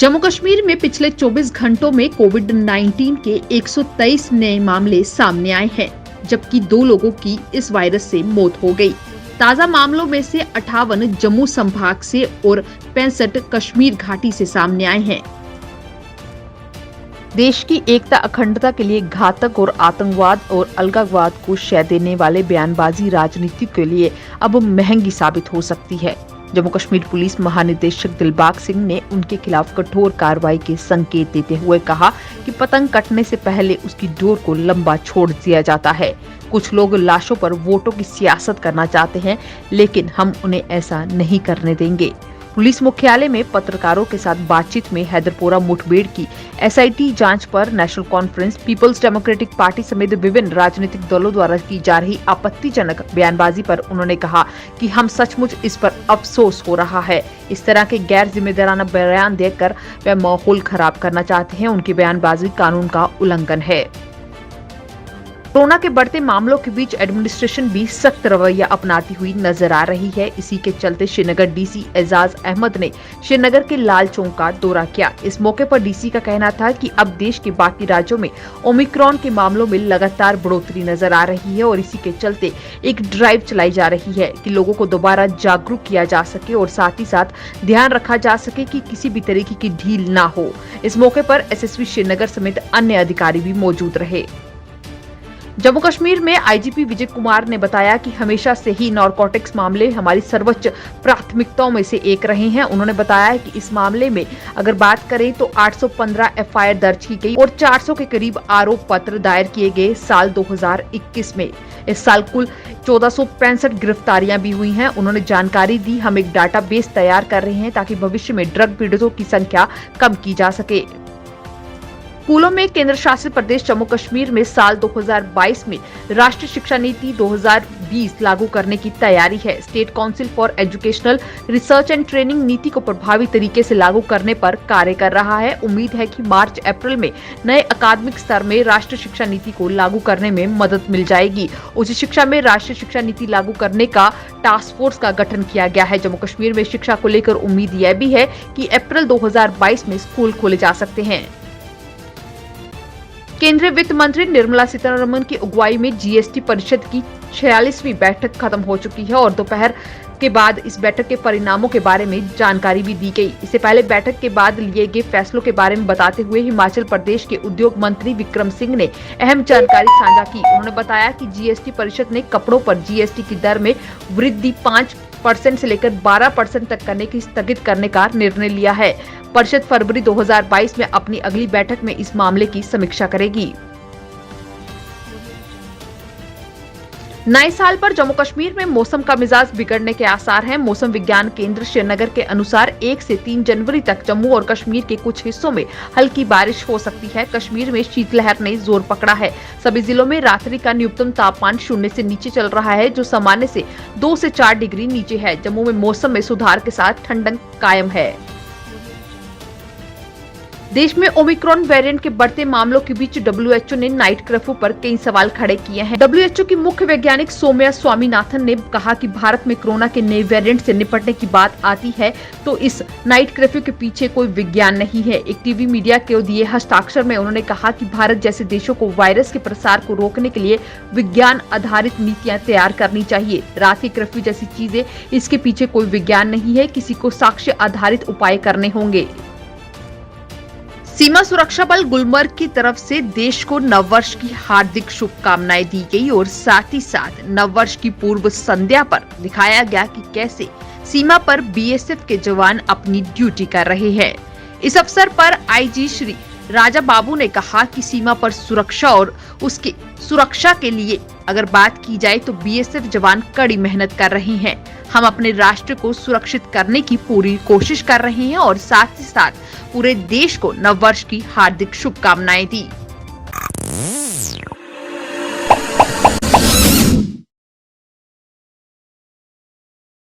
जम्मू कश्मीर में पिछले 24 घंटों में कोविड-19 के 123 नए मामले सामने आए हैं, जबकि 2 लोगों की इस वायरस से मौत हो गई। ताजा मामलों में से 58 जम्मू संभाग से और 65 कश्मीर घाटी से सामने आए हैं। देश की एकता अखंडता के लिए घातक और आतंकवाद और अलगाववाद को शय देने वाले बयानबाजी राजनीति के लिए अब महंगी साबित हो सकती है। जम्मू कश्मीर पुलिस महानिदेशक दिलबाग सिंह ने उनके खिलाफ कठोर कार्रवाई के संकेत देते हुए कहा कि पतंग कटने से पहले उसकी डोर को लंबा छोड़ दिया जाता है। कुछ लोग लाशों पर वोटों की सियासत करना चाहते हैं, लेकिन हम उन्हें ऐसा नहीं करने देंगे। पुलिस मुख्यालय में पत्रकारों के साथ बातचीत में हैदरपोरा मुठभेड़ की एसआईटी जांच पर नेशनल कॉन्फ्रेंस, पीपल्स डेमोक्रेटिक पार्टी समेत विभिन्न राजनीतिक दलों द्वारा की जा रही आपत्तिजनक बयानबाजी पर उन्होंने कहा कि हम सचमुच इस पर अफसोस हो रहा है। इस तरह के गैर जिम्मेदाराना बयान देकर वे माहौल खराब करना चाहते हैं। उनकी बयानबाजी कानून का उल्लंघन है। कोरोना के बढ़ते मामलों के बीच एडमिनिस्ट्रेशन भी सख्त रवैया अपनाती हुई नजर आ रही है। इसी के चलते श्रीनगर डीसी एजाज अहमद ने श्रीनगर के लाल चौक का दौरा किया। इस मौके पर डीसी का कहना था कि अब देश के बाकी राज्यों में ओमिक्रॉन के मामलों में लगातार बढ़ोतरी नजर आ रही है और इसी के चलते एक ड्राइव चलाई जा रही है कि लोगों को दोबारा जागरूक किया जा सके और साथ ही साथ ध्यान रखा जा सके कि किसी भी तरीके की ढील ना हो। इस मौके पर एसएसपी श्रीनगर समेत अन्य अधिकारी भी मौजूद रहे। जम्मू कश्मीर में आईजीपी विजय कुमार ने बताया कि हमेशा से ही नारकोटिक्स मामले हमारी सर्वोच्च प्राथमिकताओं में से एक रहे हैं। उन्होंने बताया कि इस मामले में अगर बात करें तो 815 एफआईआर दर्ज की गई और 400 के करीब आरोप पत्र दायर किए गए साल 2021 में। इस साल कुल 1465 गिरफ्तारियां भी हुई हैं। उन्होंने जानकारी दी, हम एक डाटाबेस तैयार कर रहे हैं ताकि भविष्य में ड्रग पीड़ितों की संख्या कम की जा सके। स्कूलों में केंद्र शासित प्रदेश जम्मू कश्मीर में साल 2022 में राष्ट्रीय शिक्षा नीति 2020 लागू करने की तैयारी है। State council for educational research and training नीति को प्रभावी तरीके से लागू करने पर कार्य कर रहा है। उम्मीद है कि मार्च अप्रैल में नए अकादमिक स्तर में राष्ट्रीय शिक्षा नीति को लागू करने में मदद मिल जाएगी। उच्च शिक्षा में राष्ट्रीय शिक्षा नीति लागू करने का टास्क फोर्स का गठन किया गया है। जम्मू कश्मीर में शिक्षा को लेकर उम्मीद यह भी है कि अप्रैल 2022 में स्कूल खोले जा सकते हैं। केंद्रीय वित्त मंत्री निर्मला सीतारमण की अगुवाई में जीएसटी परिषद की 46वीं बैठक खत्म हो चुकी है और दोपहर के बाद इस बैठक के परिणामों के बारे में जानकारी भी दी गई। इससे पहले बैठक के बाद लिए गए फैसलों के बारे में बताते हुए हिमाचल प्रदेश के उद्योग मंत्री विक्रम सिंह ने अहम जानकारी साझा की। उन्होंने बताया कि जीएसटी परिषद ने कपड़ों पर जीएसटी की दर में वृद्धि 5% से लेकर 12% तक करने की स्थगित करने का निर्णय लिया है। परिषद फरवरी 2022 में अपनी अगली बैठक में इस मामले की समीक्षा करेगी। नए साल पर जम्मू कश्मीर में मौसम का मिजाज बिगड़ने के आसार हैं। मौसम विज्ञान केंद्र श्रीनगर के अनुसार 1 से 3 जनवरी तक जम्मू और कश्मीर के कुछ हिस्सों में हल्की बारिश हो सकती है। कश्मीर में शीतलहर ने जोर पकड़ा है। सभी जिलों में रात्रि का न्यूनतम तापमान 0 से नीचे चल रहा है, जो सामान्य से 2 से 4 डिग्री नीचे है। जम्मू में मौसम में सुधार के साथ ठंडक कायम है। देश में ओमिक्रॉन वेरिएंट के बढ़ते मामलों के बीच डब्ल्यूएचओ ने नाइट कर्फ्यू पर कई सवाल खड़े किए हैं। डब्ल्यूएचओ की मुख्य वैज्ञानिक सौम्या स्वामीनाथन ने कहा कि भारत में कोरोना के नए वेरिएंट से निपटने की बात आती है तो इस नाइट कर्फ्यू के पीछे कोई विज्ञान नहीं है। एक टीवी मीडिया को दिए हस्ताक्षर में उन्होंने कहा कि भारत जैसे देशों को वायरस के प्रसार को रोकने के लिए विज्ञान आधारित नीतियां तैयार करनी चाहिए। रात के कर्फ्यू जैसी चीजें, इसके पीछे कोई विज्ञान नहीं है, किसी को साक्ष्य आधारित उपाय करने होंगे। सीमा सुरक्षा बल गुलमर्ग की तरफ से देश को नववर्ष की हार्दिक शुभकामनाएं दी गई और साथ ही साथ नववर्ष की पूर्व संध्या पर दिखाया गया कि कैसे सीमा पर बीएसएफ के जवान अपनी ड्यूटी कर रहे हैं। इस अवसर पर आईजी श्री राजा बाबू ने कहा कि सीमा पर सुरक्षा और उसकी सुरक्षा के लिए अगर बात की जाए तो बीएसएफ जवान कड़ी मेहनत कर रहे हैं। हम अपने राष्ट्र को सुरक्षित करने की पूरी कोशिश कर रहे हैं और साथ ही साथ पूरे देश को नववर्ष की हार्दिक शुभकामनाएं दी।